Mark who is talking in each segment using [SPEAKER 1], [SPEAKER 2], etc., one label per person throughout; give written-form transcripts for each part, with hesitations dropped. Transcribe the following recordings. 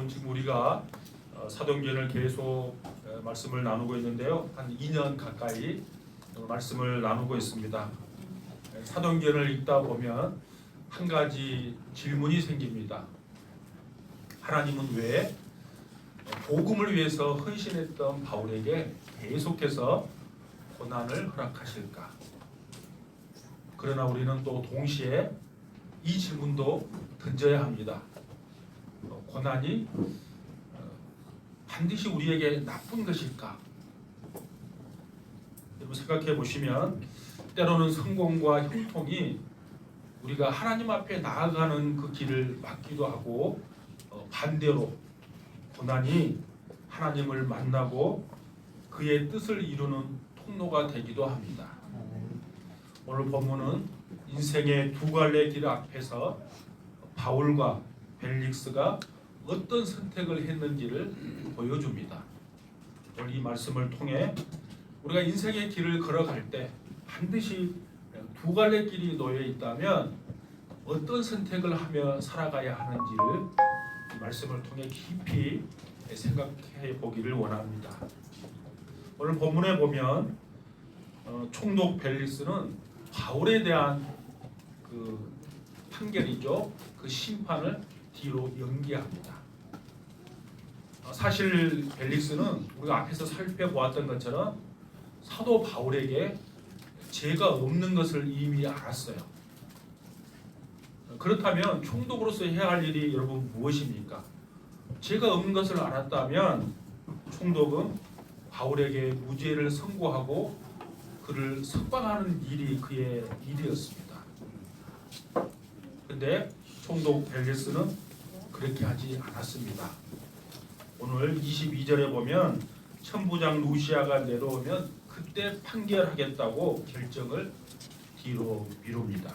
[SPEAKER 1] 여러분 지금 우리가 사도행전을 계속 말씀을 나누고 있는데요. 한 2년 가까이 말씀을 나누고 있습니다. 사도행전을 읽다 보면 한 가지 질문이 생깁니다. 하나님은 왜 복음을 위해서 헌신했던 바울에게 계속해서 고난을 허락하실까? 그러나 우리는 또 동시에 이 질문도 던져야 합니다. 고난이 반드시 우리에게 나쁜 것일까? 여러분 생각해 보시면 때로는 성공과 형통이 우리가 하나님 앞에 나아가는 그 길을 막기도 하고 반대로 고난이 하나님을 만나고 그의 뜻을 이루는 통로가 되기도 합니다. 오늘 본문은 인생의 두 갈래 길 앞에서 바울과 벨릭스가 어떤 선택을 했는지를 보여줍니다. 오늘 이 말씀을 통해 우리가 인생의 길을 걸어갈 때 반드시 두 갈래 길이 놓여 있다면 어떤 선택을 하며 살아가야 하는지를 이 말씀을 통해 깊이 생각해 보기를 원합니다. 오늘 본문에 보면 총독 벨릭스는 바울에 대한 그 판결이죠. 그 심판을 뒤로 연기합니다. 사실 벨릭스는 우리가 앞에서 살펴보았던 것처럼 사도 바울에게 죄가 없는 것을 이미 알았어요. 그렇다면 총독으로서 해야 할 일이 여러분 무엇입니까? 죄가 없는 것을 알았다면 총독은 바울에게 무죄를 선고하고 그를 석방하는 일이 그의 일이었습니다. 근데 총독 벨릭스는 그렇게 하지 않았습니다. 오늘 22절에 보면 천부장 루시아가 내려오면 그때 판결하겠다고 결정을 뒤로 미룹니다.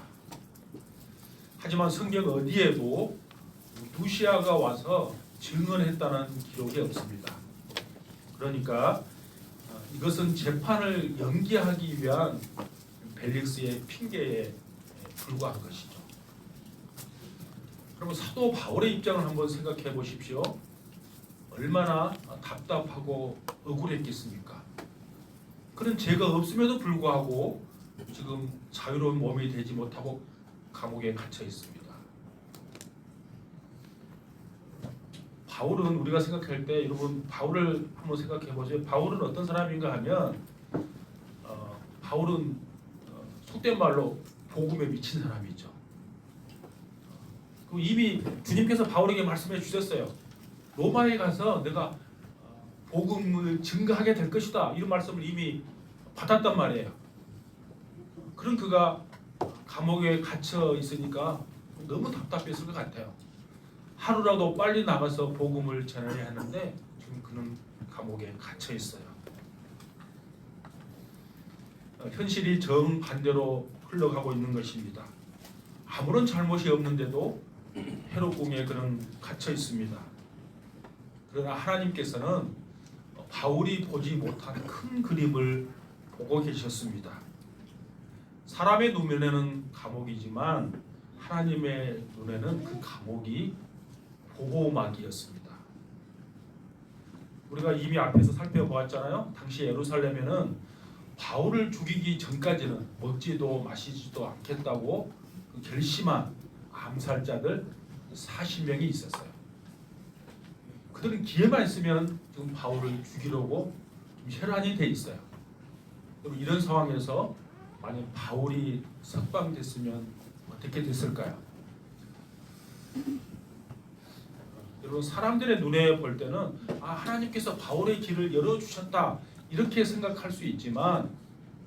[SPEAKER 1] 하지만 성경 어디에도 루시아가 와서 증언했다는 기록이 없습니다. 그러니까 이것은 재판을 연기하기 위한 벨릭스의 핑계에 불과한 것이죠. 그럼 사도 바울의 입장을 한번 생각해 보십시오. 얼마나 답답하고 억울했겠습니까? 그런 죄가 없음에도 불구하고 지금 자유로운 몸이 되지 못하고 감옥에 갇혀 있습니다. 바울은 우리가 생각할 때 여러분 바울을 한번 생각해 보세요. 바울은 어떤 사람인가 하면 바울은 속된 말로 복음에 미친 사람이죠. 이미 주님께서 바울에게 말씀해 주셨어요. 로마에 가서 내가 복음을 증거하게 될 것이다. 이런 말씀을 이미 받았단 말이에요. 그런 그가 감옥에 갇혀 있으니까 너무 답답했을 것 같아요. 하루라도 빨리 나가서 복음을 전해야 하는데 지금 그는 감옥에 갇혀 있어요. 현실이 정반대로 흘러가고 있는 것입니다. 아무런 잘못이 없는데도 헤롯궁에 그는 갇혀 있습니다. 그러나 하나님께서는 바울이 보지 못한 큰 그림을 보고 계셨습니다. 사람의 눈에는 감옥이지만 하나님의 눈에는 그 감옥이 보호막이었습니다. 우리가 이미 앞에서 살펴보았잖아요. 당시 예루살렘에는 바울을 죽이기 전까지는 먹지도 마시지도 않겠다고 결심한 암살자들 40명이 있었어요. 그들은 기회만 있으면 지금 바울을 죽이려고 혈안이 돼 있어요. 이런 상황에서 만약 바울이 석방됐으면 어떻게 됐을까요? 여러분 사람들의 눈에 볼 때는 하나님께서 바울의 길을 열어주셨다 이렇게 생각할 수 있지만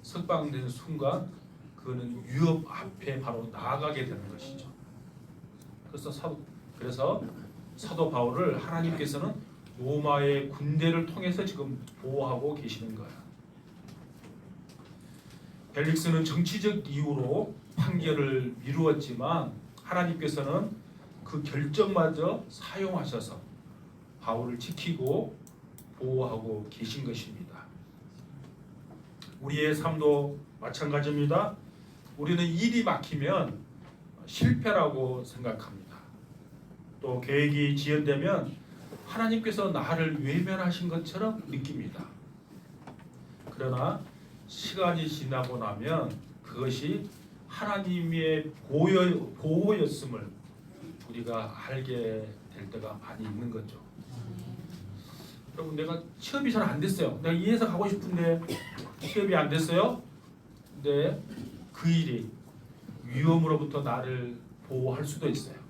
[SPEAKER 1] 석방된 순간 그는 위협 앞에 바로 나아가게 되는 것이죠. 그래서 사도 바울을 하나님께서는 로마의 군대를 통해서 지금 보호하고 계시는 거예요. 벨릭스는 정치적 이유로 판결을 미루었지만 하나님께서는 그 결정마저 사용하셔서 바울을 지키고 보호하고 계신 것입니다. 우리의 삶도 마찬가지입니다. 우리는 일이 막히면 실패라고 생각합니다. 또 계획이 지연되면 하나님께서 나를 외면하신 것처럼 느낍니다. 그러나 시간이 지나고 나면 그것이 하나님의 보호였음을 우리가 알게 될 때가 많이 있는 거죠. 여러분, 내가 취업이 잘 안 됐어요. 내가 이 회사 가고 싶은데 취업이 안 됐어요. 근데 그 일이 위험으로부터 나를 보호할 수도 있어요.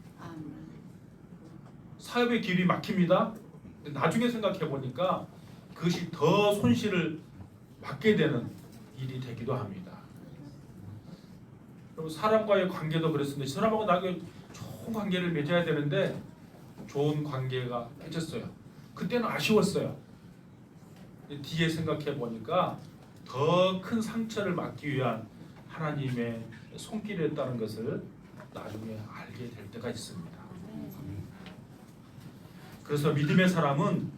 [SPEAKER 1] 사업의 길이 막힙니다. 나중에 생각해 보니까 그것이 더 손실을 받게 되는 일이 되기도 합니다. 그리고 사람과의 관계도 그렇습니다. 사람하고 나에게 좋은 관계를 맺어야 되는데 좋은 관계가 깨졌어요. 그때는 아쉬웠어요. 뒤에 생각해 보니까 더 큰 상처를 막기 위한 하나님의 손길이었다는 것을 나중에 알게 될 때가 있습니다. 그래서 믿음의 사람은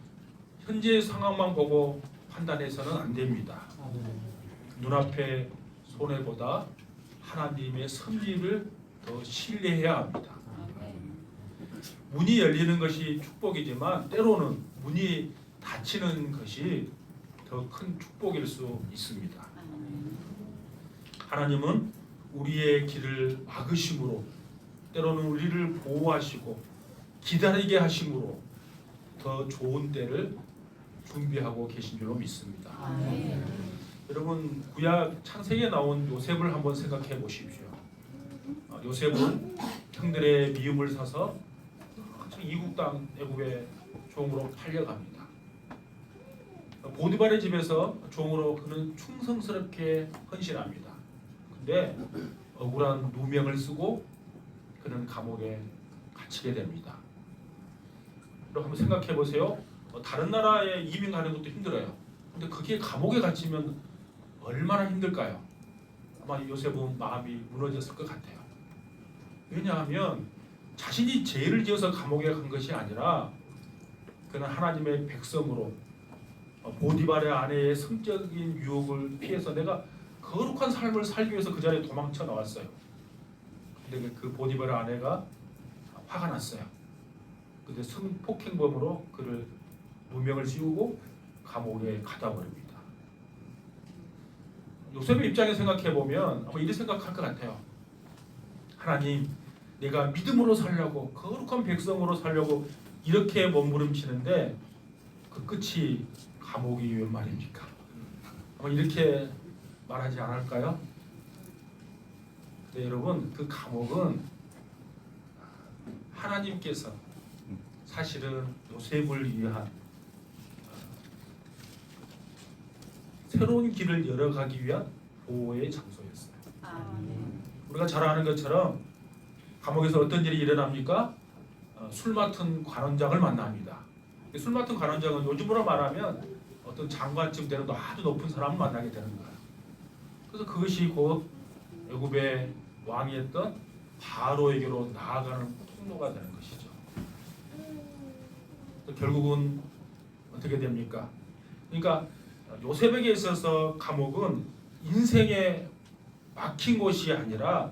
[SPEAKER 1] 현재의 상황만 보고 판단해서는 안 됩니다. 눈앞의 손해보다 하나님의 섭리를 더 신뢰해야 합니다. 문이 열리는 것이 축복이지만 때로는 문이 닫히는 것이 더 큰 축복일 수 있습니다. 하나님은 우리의 길을 막으심으로, 때로는 우리를 보호하시고 기다리게 하심으로 더 좋은 때를 준비하고 계신 줄로 믿습니다. 여러분, 구약 창세기에 나온 요셉을 한번 생각해 보십시오. 요셉은 형들의 미움을 사서 이국 땅 애굽의 종으로 팔려갑니다. 보디발의 집에서 종으로 그는 충성스럽게 헌신합니다. 근데 억울한 누명을 쓰고 그는 감옥에 갇히게 됩니다. 여러분, 한번 생각해 보세요. 다른 나라에 이민 가는 것도 힘들어요. 근데 그게 감옥에 갇히면 얼마나 힘들까요? 아마 요셉은 마음이 무너졌을 것 같아요. 왜냐하면 자신이 죄를 지어서 감옥에 간 것이 아니라 그는 하나님의 백성으로 보디발의 아내의 성적인 유혹을 피해서 내가 거룩한 삶을 살기 위해서 그 자리에 도망쳐 나왔어요. 근데 그 보디발의 아내가 화가 났어요. 근데 성폭행범으로 그를 누명을 씌우고 감옥에 가다 버립니다. 요셉의 입장에 생각해 보면 아마 이렇게 생각할 것 같아요. 하나님, 내가 믿음으로 살려고, 거룩한 백성으로 살려고 이렇게 몸부림치는데 그 끝이 감옥이 웬 말입니까? 아마 이렇게 말하지 않을까요? 네, 여러분, 그 감옥은 하나님께서 사실은 요셉을 위한 새로운 길을 열어가기 위한 보호의 장소였어요. 우리가 잘 아는 것처럼 감옥에서 어떤 일이 일어납니까? 술 맡은 관원장을 만납니다. 술 맡은 관원장은 요즘으로 말하면 어떤 장관쯤 되는 아주 높은 사람을 만나게 되는 거예요. 그래서 그것이 곧 애굽의 왕이었던 바로에게로 나아가는 통로가 되는 것이죠. 결국은 어떻게 됩니까? 그러니까 요셉에게 있어서 감옥은 인생에 막힌 곳이 아니라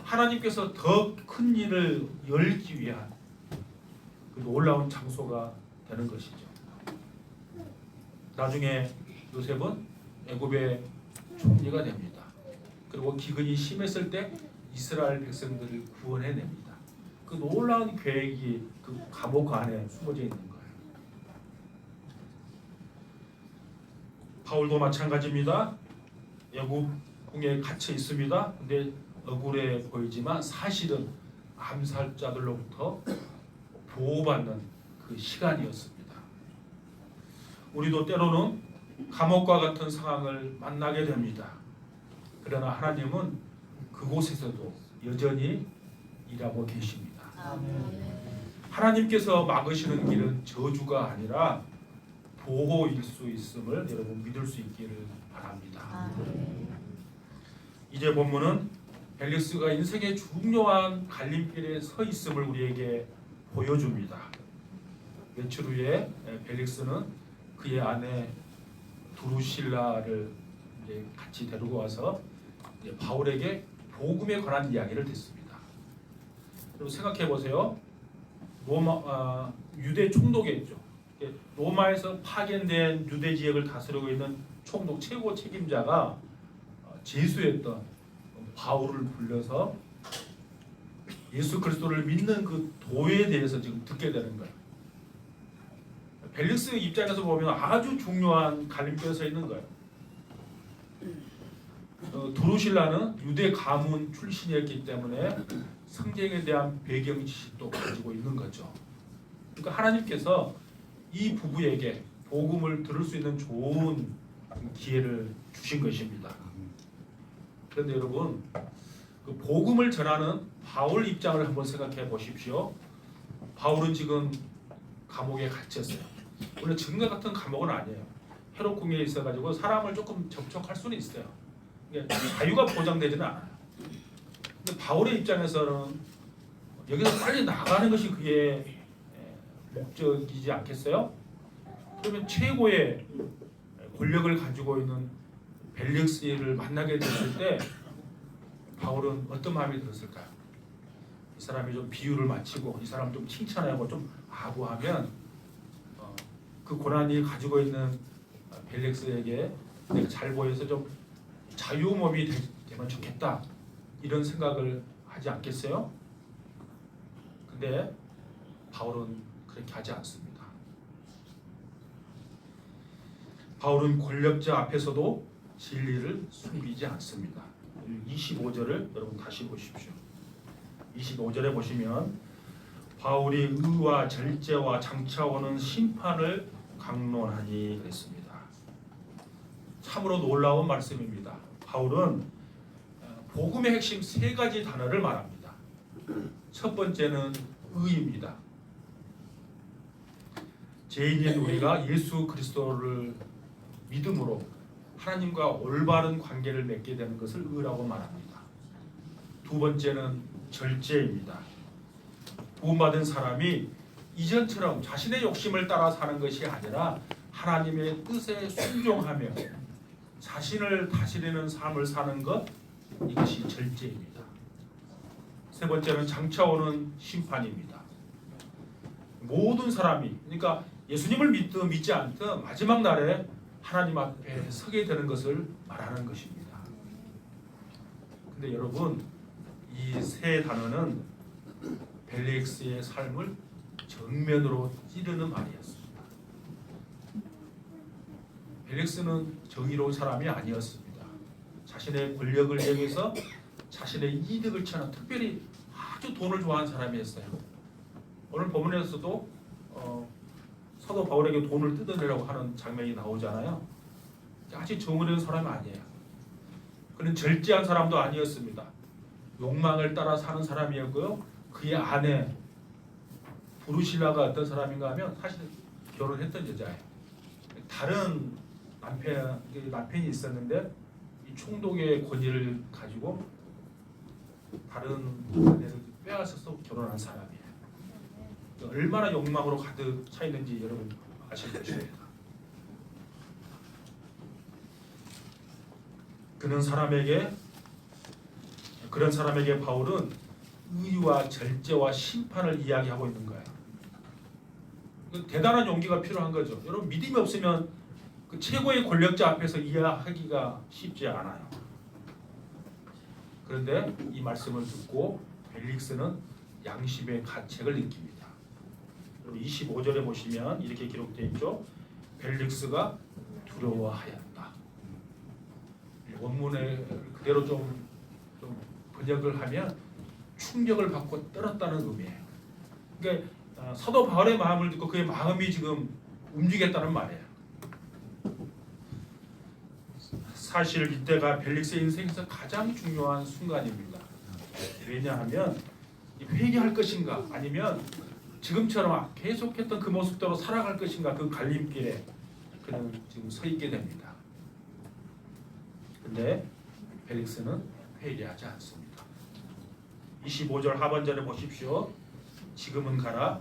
[SPEAKER 1] 하나님께서 더 큰 일을 열기 위한 그 놀라운 장소가 되는 것이죠. 나중에 요셉은 애굽의 총리가 됩니다. 그리고 기근이 심했을 때 이스라엘 백성들을 구원해냅니다. 그 놀라운 계획이 그 감옥 안에 숨어져 있는 거예요. 바울도 마찬가지입니다. 애굽 궁에 갇혀 있습니다. 근데 억울해 보이지만 사실은 암살자들로부터 보호받는 그 시간이었습니다. 우리도 때로는 감옥과 같은 상황을 만나게 됩니다. 그러나 하나님은 그곳에서도 여전히 일하고 계십니다. 하나님께서 막으시는 길은 저주가 아니라 보호일 수 있음을 여러분 믿을 수 있기를 바랍니다. 이제 본문은 벨릭스가 인생의 중요한 갈림길에 서 있음을 우리에게 보여줍니다. 며칠 후에 벨릭스는 그의 아내 두루실라를 같이 데리고 와서 바울에게 복음에 관한 이야기를 듣습니다. 여러분 생각해 보세요. 유대 총독이었죠. 로마에서 파견된 유대 지역을 다스리고 있는 총독 최고 책임자가 제수했던 바울을 불러서 예수 그리스도를 믿는 그 도에 대해서 지금 듣게 되는 거예요. 벨릭스 입장에서 보면 아주 중요한 갈림길에 서 있는 거예요. 드루실라는 유대 가문 출신이었기 때문에 성경에 대한 배경 지식도 가지고 있는 거죠. 그러니까 하나님께서 이 부부에게 복음을 들을 수 있는 좋은 기회를 주신 것입니다. 그런데 여러분, 그 복음을 전하는 바울 입장을 한번 생각해 보십시오. 바울은 지금 감옥에 갇혔어요. 원래 증거 같은 감옥은 아니에요. 헤롯 궁에 있어가지고 사람을 조금 접촉할 수는 있어요. 자유가 보장되지는 않아요. 근데 바울의 입장에서는 여기서 빨리 나가는 것이 그의 목적이지 않겠어요? 그러면 최고의 권력을 가지고 있는 벨릭스를 만나게 됐을 때 바울은 어떤 마음이 들었을까요? 이 사람이 좀 비유를 마치고 이 사람 좀 칭찬하고 좀 아부하면 그 고난이 가지고 있는 벨릭스에게 내가 잘 보여서 좀 자유몸이 되면 좋겠다 이런 생각을 하지 않겠어요? 근데 바울은 그렇게 하지 않습니다. 바울은 권력자 앞에서도 진리를 숨기지 않습니다. 25절을 여러분 다시 보십시오. 25절에 보시면 바울이 의와 절제와 장차 오는 심판을 강론하니 그랬습니다. 참으로 놀라운 말씀입니다. 바울은 복음의 핵심 세 가지 단어를 말합니다. 첫 번째는 의입니다. 죄인인 우리가 예수 그리스도를 믿음으로 하나님과 올바른 관계를 맺게 되는 것을 의라고 말합니다. 두 번째는 절제입니다. 구원받은 사람이 이전처럼 자신의 욕심을 따라 사는 것이 아니라 하나님의 뜻에 순종하며 자신을 다스리는 삶을 사는 것, 이것이 절제입니다. 세 번째는 장차 오는 심판입니다. 모든 사람이, 그러니까 예수님을 믿든 믿지 않든 마지막 날에 하나님 앞에 서게 되는 것을 말하는 것입니다. 근데 여러분, 이 세 단어는 벨릭스의 삶을 정면으로 찌르는 말이었습니다. 벨릭스는 정의로운 사람이 아니었습니다. 자신의 권력을 이용해서 자신의 이득을 취하는, 특별히 아주 돈을 좋아하는 사람이었어요. 오늘 본문에서도 사도 바울에게 돈을 뜯어내려고 하는 장면이 나오잖아요. 아주 정의로운 사람이 아니에요. 그는 절제한 사람도 아니었습니다. 욕망을 따라 사는 사람이었고요. 그의 아내 브루실라가 어떤 사람인가 하면 사실 결혼했던 여자예요. 다른 남편이 있었는데 이 총독의 권위를 가지고 다른 아내를 빼앗아서 결혼한 사람이에요. 얼마나 욕망으로 가득 차 있는지 여러분 아실 것입니다. 그런 사람에게 바울은 의와 절제와 심판을 이야기하고 있는 거예요. 대단한 용기가 필요한 거죠. 여러분, 믿음이 없으면 그 최고의 권력자 앞에서 이해하기가 쉽지 않아요. 그런데 이 말씀을 듣고 벨릭스는 양심의 가책을 느낍니다. 25절에 보시면 이렇게 기록되어 있죠. 벨릭스가 두려워하였다. 원문에 그대로 좀 번역을 하면 충격을 받고 떨었다는 의미예요. 그러니까 사도 바울의 마음을 듣고 그의 마음이 지금 움직였다는 말이에요. 사실 이때가 벨릭스의 인생에서 가장 중요한 순간입니다. 왜냐하면 회개할 것인가 아니면 지금처럼 계속했던 그 모습대로 살아갈 것인가, 그 갈림길에 그는 지금 서 있게 됩니다. 근데 벨릭스는 회개하지 않습니다. 25절 하반절에 보십시오. 지금은 가라.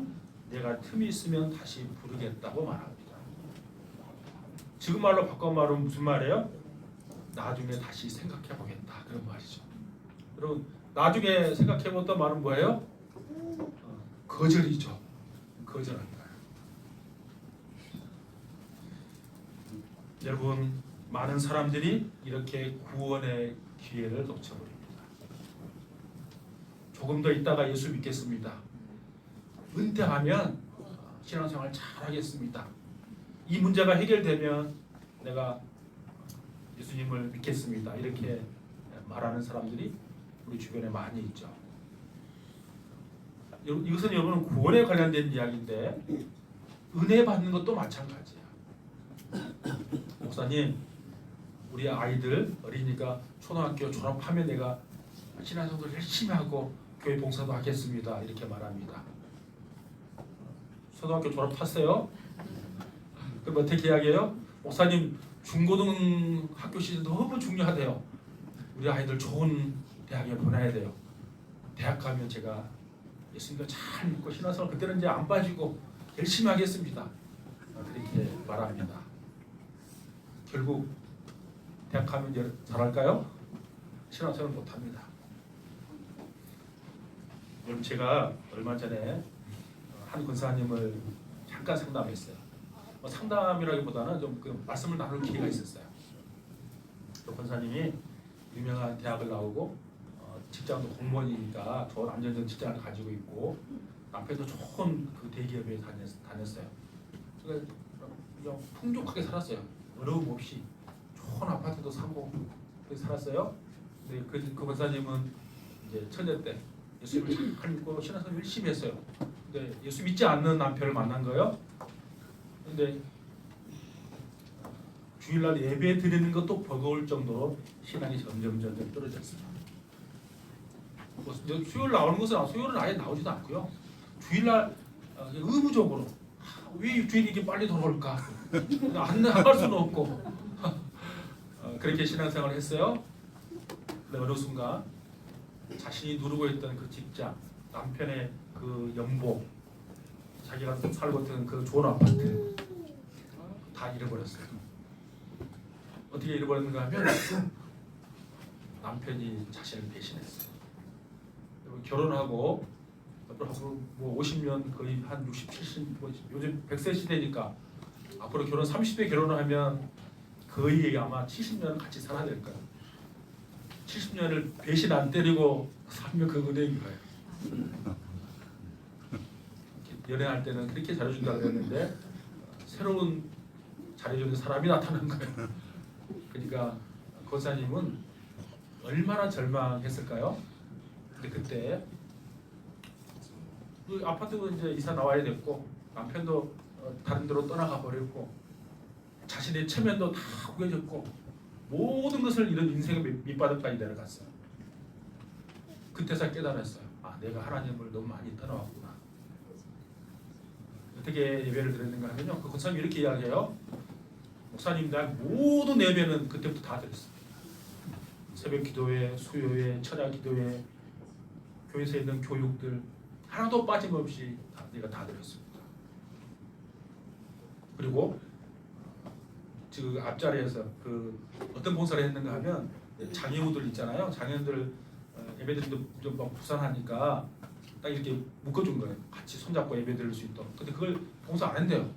[SPEAKER 1] 내가 틈이 있으면 다시 부르겠다고 말합니다. 지금 말로 바꿔 말하면 무슨 말이에요? 나중에 다시 생각해 보겠다, 그런 말이죠. 여러분, 나중에 생각해 보겠다 말은 뭐예요? 거절이죠. 거절한다. 여러분, 많은 사람들이 이렇게 구원의 기회를 놓쳐버립니다. 조금 더 있다가 예수 믿겠습니다. 은퇴하면 신앙생활 잘하겠습니다. 이 문제가 해결되면 내가 예수님을 믿겠습니다. 이렇게 말하는 사람들이 우리 주변에 많이 있죠. 이것은 여러분 구원에 관련된 이야기인데 은혜 받는 것도 마찬가지야. 목사님, 우리 아이들 어리니까 초등학교 졸업하면 내가 신앙생활 열심히 하고 교회 봉사도 하겠습니다. 이렇게 말합니다. 초등학교 졸업하세요? 그럼 어떻게 이야기해요? 목사님, 중고등학교 시절 너무 중요하대요. 우리 아이들 좋은 대학에 보내야 돼요. 대학 가면 제가 예수님을 잘 믿고 신앙생활 그때는 이제 안 빠지고 열심히 하겠습니다. 그렇게 말합니다. 결국 대학 가면 잘할까요? 신앙생활 못합니다. 여러분, 제가 얼마 전에 한 권사님을 잠깐 상담했어요. 상담이라기보다는 좀 그 말씀을 나눌 기회가 있었어요. 그 권사님이 유명한 대학을 나오고 직장도 공무원이니까 좋은 안정된 직장을 가지고 있고 남편도 좋은 그 대기업에 다녔어요. 그러니까 그냥 풍족하게 살았어요. 어려움 없이 좋은 아파트도 사고 그렇게 살았어요. 근데 그 권사님은 이제 처녀 때 예수님을 잘 믿고 신앙생활 열심히 했어요. 근데 예수 믿지 않는 남편을 만난 거예요. 근데 주일날 예배 드리는 것도 버거울 정도로 신앙이 점점 떨어졌어요. 수요일 나오는 것은 수요일은 아예 나오지도 않고요. 주일날 의무적으로 왜 주일이 이렇게 빨리 돌아올까? 안 갈 수는 없고 그렇게 신앙생활을 했어요. 근데 어느 순간 자신이 누르고 있던 그 직장, 남편의 그 연봉, 자기가 살고 있던 그 좋은 아파트 다 잃어버렸어요. 어떻게 잃어버렸는가 하면 남편이 자신을 배신했어요. 결혼하고 앞으로 뭐 50년 거의 한 60, 70, 요즘 100세 시대니까 앞으로 30대 결혼을 하면 거의 아마 70년 같이 살아야 될 거예요. 70년을 배신 안 때리고 살면 그 은혜인 거예요. 연애할 때는 그렇게 잘해준다고 그랬는데 새로운 잘해주는 사람이 나타난 거예요. 그러니까 권사님은 얼마나 절망했을까요? 근데 그때 그 아파트도 이제 이사 나와야 됐고 남편도 다른 데로 떠나가 버렸고 자신의 체면도 다 구겨졌고 모든 것을 잃은 인생의 밑바닥까지 내려갔어요. 그때서 깨달았어요. 아, 내가 하나님을 너무 많이 떠나왔구나. 어떻게 예배를 드렸는가 하면요, 그 권사님이 이렇게 이야기해요. 목사님, 나 모든 예배는 그때부터 다 드렸습니다. 새벽 기도회, 수요회, 철야 기도회, 교회에서 있는 교육들 하나도 빠짐없이 내가 다 드렸습니다. 그리고 그 앞자리에서 그 어떤 봉사를 했는가 하면 장애우들 있잖아요. 장애우들 예배드리도 좀 부산하니까 딱 이렇게 묶어준 거예요. 같이 손잡고 예배드릴 수 있도록. 근데 그걸 봉사 안 한대요.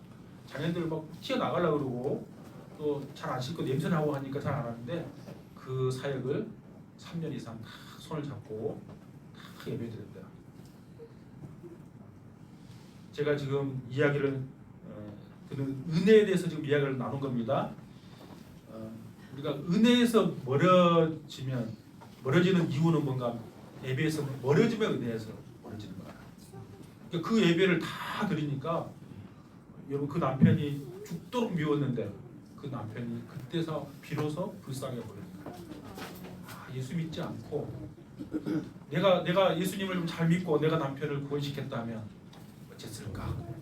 [SPEAKER 1] 장애인들 막 튀어나가려고 그러고 또 잘 안 씻고 냄새나고 하니까 잘 안 하는데 그 사역을 3년 이상 다 손을 잡고 다 예배드렸대요. 제가 지금 이야기를 그 은혜에 대해서 지금 이야기를 나눈 겁니다. 우리가 은혜에서 멀어지는 이유는 뭔가 예배에서 멀어지면 은혜에서 멀어지는 거야. 그러니까 그 예배를 다 드리니까 여러분 그 남편이 죽도록 미웠는데 그 남편이 그때서 비로소 불쌍해 보이는 거야. 아, 예수 믿지 않고 내가 예수님을 좀 잘 믿고 내가 남편을 구원시켰다면 어쨌을까?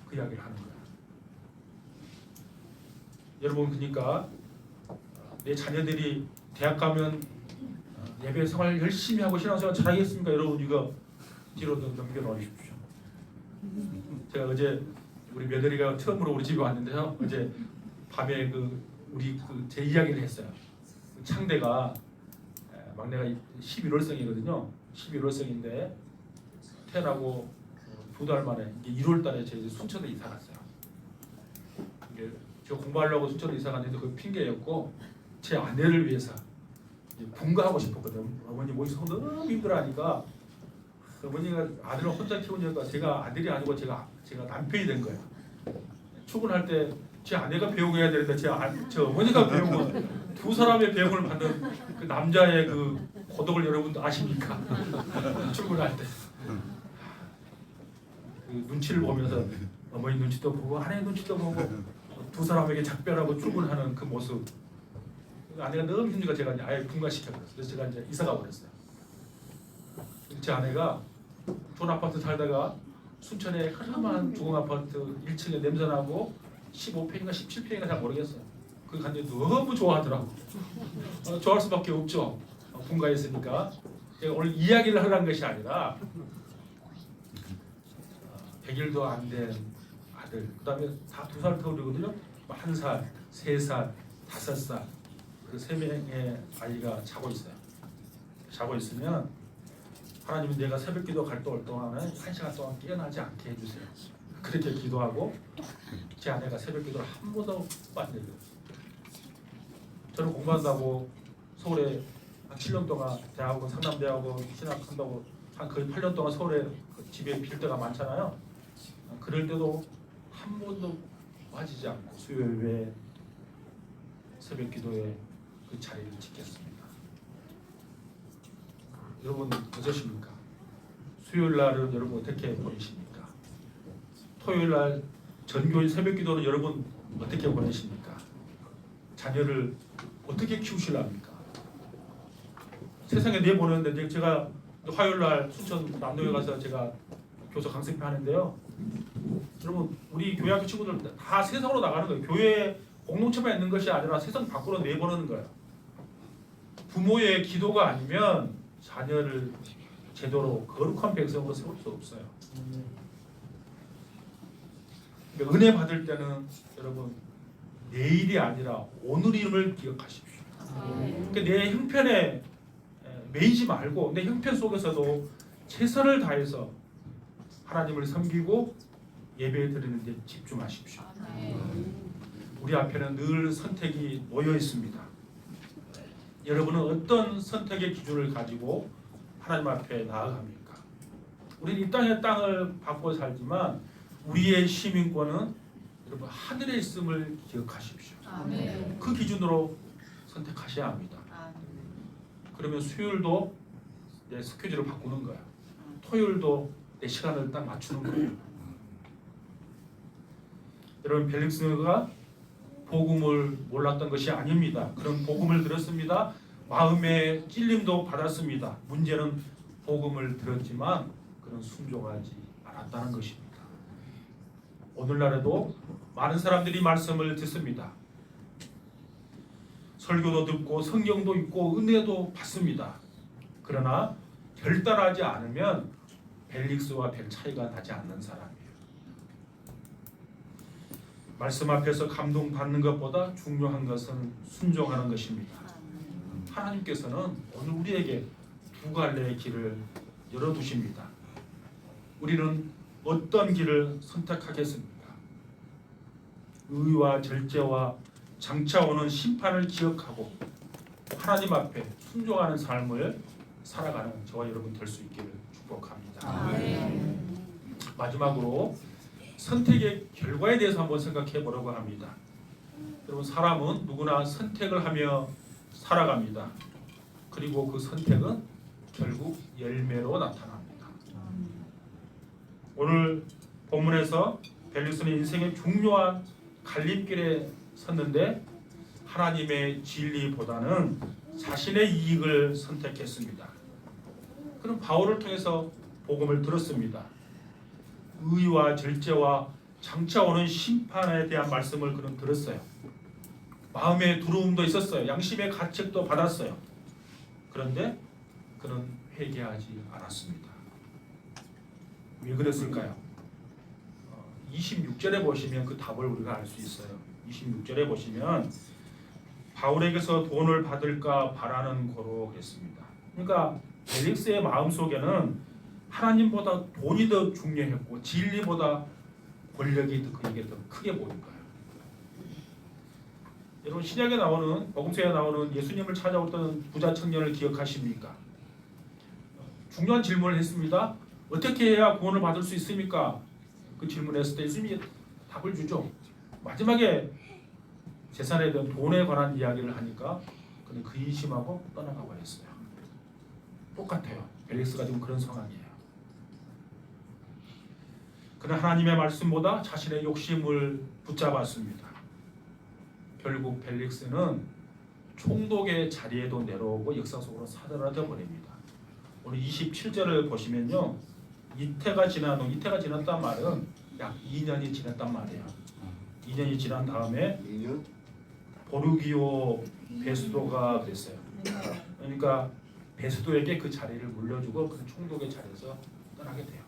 [SPEAKER 1] 그 이야기를 하는 거야. 여러분, 그러니까 내 자녀들이 대학 가면 예배 생활 열심히 하고 신앙생활 잘하겠습니까? 여러분, 이거 뒤로 넘겨놓으십시오. 제가 어제 우리 며느리가 처음으로 우리 집에 왔는데요. 어제 밤에 제 이야기를 했어요. 창대가 막내가 11월생이거든요. 11월생인데 태어나고 2달 만에 1월 달에 제 순천에 이사 갔어요. 이게 저 공부하려고 순천으로 이사 갔는데 그 핑계였고 제 아내를 위해서 분가하고 싶었거든. 어머니 모시고 너무 힘들어하니까 어머니가 아들을 혼자 키우니까 제가 아들이 아니고 제가 남편이 된 거예요. 출근할 때 제 아내가 배웅해야 되는데 제 어머니가 배웅을 두 사람의 배웅을 받는 그 남자의 그 고독을 여러분도 아십니까? 출근할 때 그 눈치를 보면서 어머니 눈치도 보고 아내 눈치도 보고 두 사람에게 작별하고 출근하는 그 모습. 아내가 너무 힘드니까 제가 이제 아예 분가시켰어요. 그래서 제가 이제 이사가 버렸어요. 제 아내가 좋은 아파트 살다가 순천에 흐름한 주공 아파트 1층에 냄새나고 15평인가 17평인가 잘 모르겠어요. 거기 갔는데 너무 좋아하더라고. 좋아할 수밖에 없죠. 분가했으니까. 제가 오늘 이야기를 하려는 것이 아니라 100일도 안 된 아들, 그 다음에 다 2살 터울이거든요. 1살, 3살, 5살 그 3명의 아이가 자고 있어요. 자고 있으면 하나님은 내가 새벽기도 갈 동안에 1시간 동안 깨어나지 않게 해주세요. 그렇게 기도하고 제 아내가 새벽기도를 한 번도 빠진 적이 없어요. 저는 공부한다고 서울에 한 7년 동안 대학원, 상남대학원 진학한다고 한 거의 8년 동안 서울에 집에 빌 때가 많잖아요. 그럴 때도 한 번도 빠지지 않고 수요일 외에 새벽기도에 그 자리를 지켰습니다. 여러분 어떠십니까? 수요일 날은 여러분 어떻게 보내십니까? 토요일 날 전교인 새벽기도는 여러분 어떻게 보내십니까? 자녀를 어떻게 키우실랍니까? 세상에 내보내는데 제가 화요일 날 순천 남동에 가서 제가 교사 강습회 하는데요. 여러분 우리 교회학교 친구들 다 세상으로 나가는 거예요. 교회 공동체만 있는 것이 아니라 세상 밖으로 내보내는 거예요. 부모의 기도가 아니면 자녀를 제대로 거룩한 백성으로 세울 수 없어요. 그러니까 은혜 받을 때는 여러분 내일이 아니라 오늘임을 기억하십시오. 그러니까 내 형편에 매이지 말고 내 형편 속에서도 최선을 다해서 하나님을 섬기고 예배 드리는 데 집중하십시오. 우리 앞에는 늘 선택이 놓여 있습니다. 여러분은 어떤 선택의 기준을 가지고 하나님 앞에 나아갑니까? 우리는 이 땅의 땅을 받고 살지만 우리의 시민권은 여러분 하늘에 있음을 기억하십시오. 그 기준으로 선택하셔야 합니다. 그러면 수요일도 내 스케줄을 바꾸는 거야. 토요일도 내 시간을 딱 맞추는 거예요. 여러분 벨릭스가 복음을 몰랐던 것이 아닙니다. 그런 복음을 들었습니다. 마음의 찔림도 받았습니다. 문제는 복음을 들었지만 그런 순종하지 않았다는 것입니다. 오늘날에도 많은 사람들이 말씀을 듣습니다. 설교도 듣고 성경도 읽고 은혜도 받습니다. 그러나 결단하지 않으면 벨릭스와 별 차이가 나지 않는 사람이에요. 말씀 앞에서 감동받는 것보다 중요한 것은 순종하는 것입니다. 하나님께서는 오늘 우리에게 두 갈래의 길을 열어두십니다. 우리는 어떤 길을 선택하겠습니까? 의와 절제와 장차 오는 심판을 기억하고 하나님 앞에 순종하는 삶을 살아가는 저와 여러분 될 수 있기를 축복합니다. 마지막으로 선택의 결과에 대해서 한번 생각해 보려고 합니다. 여러분 사람은 누구나 선택을 하며 살아갑니다. 그리고 그 선택은 결국 열매로 나타납니다. 오늘 본문에서 벨릭스는 인생의 중요한 갈림길에 섰는데 하나님의 진리보다는 자신의 이익을 선택했습니다. 그럼 바울을 통해서 복음을 들었습니다. 의와 절제와 장차 오는 심판에 대한 말씀을 그는 들었어요. 마음의 두려움도 있었어요. 양심의 가책도 받았어요. 그런데 그는 회개하지 않았습니다. 왜 그랬을까요? 26절에 보시면 그 답을 우리가 알 수 있어요. 26절에 보시면 바울에게서 돈을 받을까 바라는 고로 했습니다. 그러니까 벨릭스의 마음속에는 하나님보다 돈이 더 중요했고 진리보다 권력이 그에게 더 크게 보인 거예요. 여러분 신약에 나오는 복음서에 나오는 예수님을 찾아왔던 부자 청년을 기억하십니까? 중요한 질문을 했습니다. 어떻게 해야 구원을 받을 수 있습니까? 그 질문을 했을 때 예수님이 답을 주죠. 마지막에 재산에 대한 돈에 관한 이야기를 하니까 그는 근심하고 떠나가 버렸어요. 똑같아요. 벨릭스가 지금 그런 상황이에요. 그는 하나님의 말씀보다 자신의 욕심을 붙잡았습니다. 결국 벨릭스는 총독의 자리에도 내려오고 역사 속으로 사라져 버립니다. 오늘 27절을 보시면요, 이태가 지났단 말은 약 2년이 지났단 말이에요. 2년이 지난 다음에
[SPEAKER 2] 2년?
[SPEAKER 1] 보르기오 베스도가 됐어요. 그러니까 베스도에게 그 자리를 물려주고 그 총독의 자리에서 떠나게 돼요.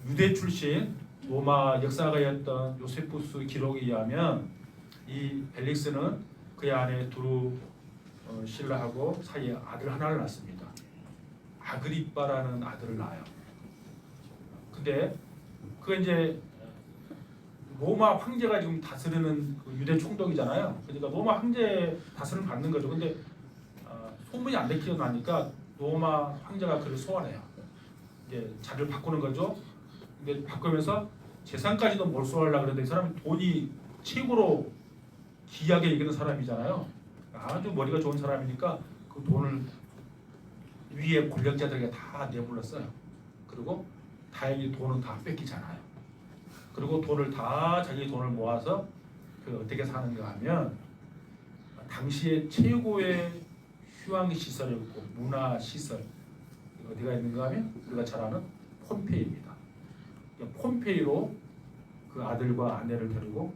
[SPEAKER 1] 유대 출신 로마 역사가였던 요세푸스 기록에 의하면 이 벨릭스는 그의 아내 드루실라하고 사이에 아들 하나를 낳습니다. 아그리빠라는 아들을 낳아요. 근데 그 이제 로마 황제가 지금 다스리는 그 유대 총독이잖아요. 그러니까 로마 황제 다스림을 받는 거죠. 근데 소문이 안 들키고 나니까 로마 황제가 그를 소환해요. 이제 자리를 바꾸는 거죠. 근데 바꾸면서 재산까지도 몰수하려고 그러는데 이 사람은 돈이 최고로 귀하게 여기는 사람이잖아요. 아주 머리가 좋은 사람이니까 그 돈을 위에 권력자들에게 다 내불렀어요. 그리고 다행히 돈은 다 뺏기잖아요. 그리고 돈을 다 자기 돈을 모아서 그 어떻게 사는가 하면 당시에 최고의 휴양 시설이었고 문화 시설 어디가 있는가 하면 우리가 잘 아는 폼페이입니다. 폼페이로 그 아들과 아내를 데리고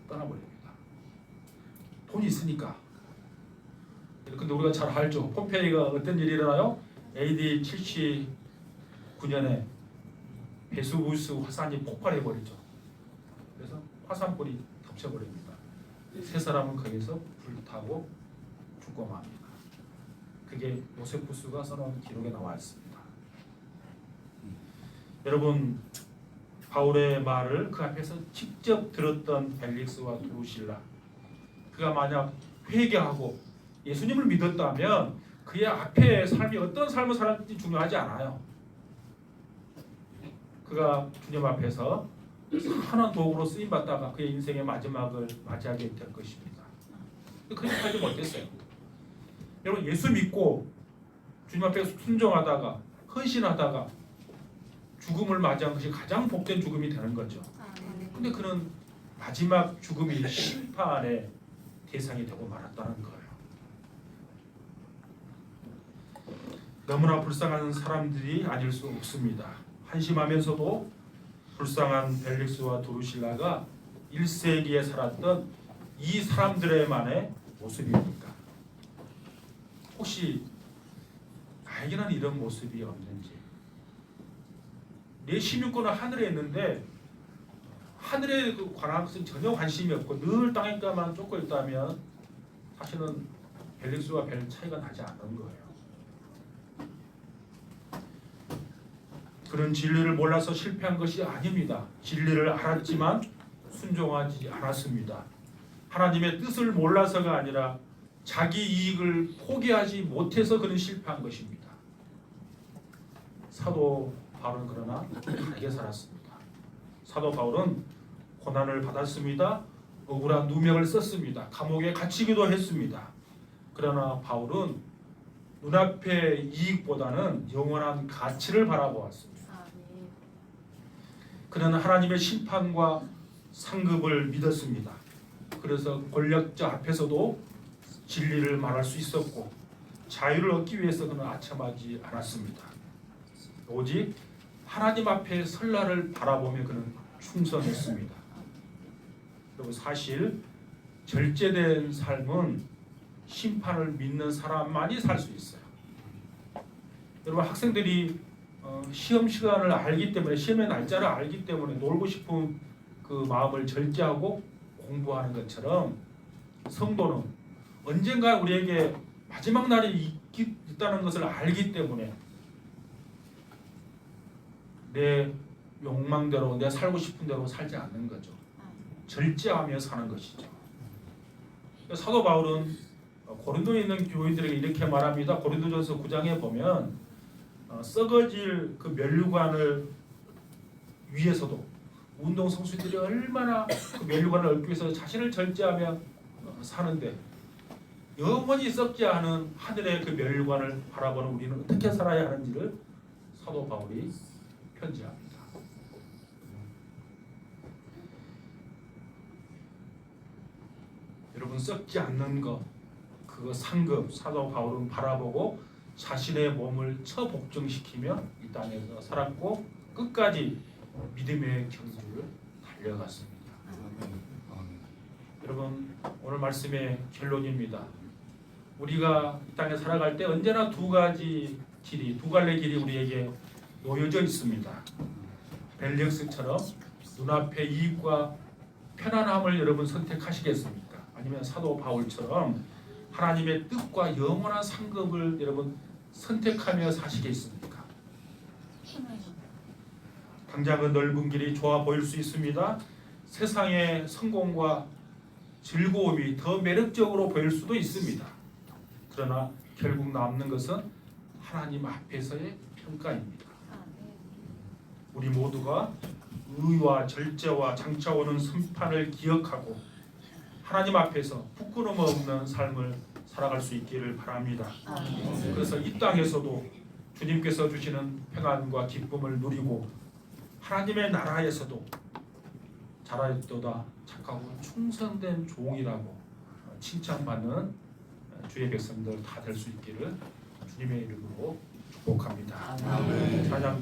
[SPEAKER 1] 떠나버립니다. 돈이 있으니까. 근데 우리가 잘 알죠. 폼페이가 어떤 일이 일어나요? AD 79년에 베수부스 화산이 폭발해버리죠. 그래서 화산불이 덮쳐버립니다. 세 사람은 거기서 불타고 죽고 맙니다. 그게 요세푸스가 써놓은 기록에 나와 있습니다. 여러분, 바울의 말을 그 앞에서 직접 들었던 벨릭스와 드루실라, 그가 만약 회개하고 예수님을 믿었다면 그의 앞에 삶이 어떤 삶을 살았는지 중요하지 않아요. 그가 주님 앞에서 선한 도구로 쓰임받다가 그의 인생의 마지막을 맞이하게 될 것입니다. 그렇게 살지 못했어요. 여러분, 예수 믿고 주님 앞에 순종하다가 헌신하다가 죽음을 맞이한 것이 가장 복된 죽음이 되는 거죠. 근데 그는 마지막 죽음이 심판의 대상이 되고 말았다는 거예요. 너무나 불쌍한 사람들이 아닐 수 없습니다. 한심하면서도 불쌍한 벨릭스와 드루실라가 1세기에 살았던 이 사람들의만의 모습입니까? 혹시 나에게는 이런 모습이 없는지? 내 시민권은 하늘에 있는데 하늘에 관한 것은 전혀 관심이 없고 늘 땅에만 쫓고 있다면 사실은 벨릭스와 별 차이가 나지 않는 거예요. 그는 진리를 몰라서 실패한 것이 아닙니다. 진리를 알았지만 순종하지 않았습니다. 하나님의 뜻을 몰라서가 아니라 자기 이익을 포기하지 못해서 그는 실패한 것입니다. 사도 바울은 그러나 다르게 살았습니다. 사도 바울은 고난을 받았습니다. 억울한 누명을 썼습니다. 감옥에 갇히기도 했습니다. 그러나 바울은 눈앞의 이익보다는 영원한 가치를 바라보았습니다. 그는 하나님의 심판과 상급을 믿었습니다. 그래서 권력자 앞에서도 진리를 말할 수 있었고 자유를 얻기 위해서 그는 아첨하지 않았습니다. 오직 하나님 앞에 설날을 바라보며 그는 충성했습니다. 그리고 사실 절제된 삶은 심판을 믿는 사람만이 살 수 있어요. 여러분, 학생들이 시험 시간을 알기 때문에, 시험의 날짜를 알기 때문에 놀고 싶은 그 마음을 절제하고 공부하는 것처럼 성도는 언젠가 우리에게 마지막 날이 있다는 것을 알기 때문에 내 욕망대로, 내 살고 싶은 대로 살지 않는 거죠. 절제하며 사는 것이죠. 사도 바울은 고린도에 있는 교인들에게 이렇게 말합니다. 고린도전서 9장에 보면 썩어질 그 면류관을 위해서도 운동 선수들이 얼마나 그 면류관을 얻기 위해서 자신을 절제하며 사는데 영원히 썩지 않은 하늘의 그 면류관을 바라보는 우리는 어떻게 살아야 하는지를 사도 바울이 편지합니다. 여러분, 썩지 않는 것, 그거 상급 사도 바울은 바라보고 자신의 몸을 처복종시키며 이 땅에서 살았고 끝까지 믿음의 경주를 달려갔습니다. 여러분, 오늘 말씀의 결론입니다. 우리가 이 땅에 살아갈 때 언제나 두 갈래 길이 우리에게 놓여져 있습니다. 벨릭스처럼 눈앞의 이익과 편안함을 여러분 선택하시겠습니까? 아니면 사도 바울처럼 하나님의 뜻과 영원한 상급을 여러분 선택하며 사시겠습니까? 당장은 넓은 길이 좋아 보일 수 있습니다. 세상의 성공과 즐거움이 더 매력적으로 보일 수도 있습니다. 그러나 결국 남는 것은 하나님 앞에서의 평가입니다. 우리 모두가 의와 절제와 장차 오는 심판을 기억하고 하나님 앞에서 부끄러움 없는 삶을 살아갈 수 있기를 바랍니다. 그래서 이 땅에서도 주님께서 주시는 평안과 기쁨을 누리고 하나님의 나라에서도 잘하였도다 착하고 충성된 종이라고 칭찬받는 주의 백성들 다 될 수 있기를 주님의 이름으로 축복합니다. 찬양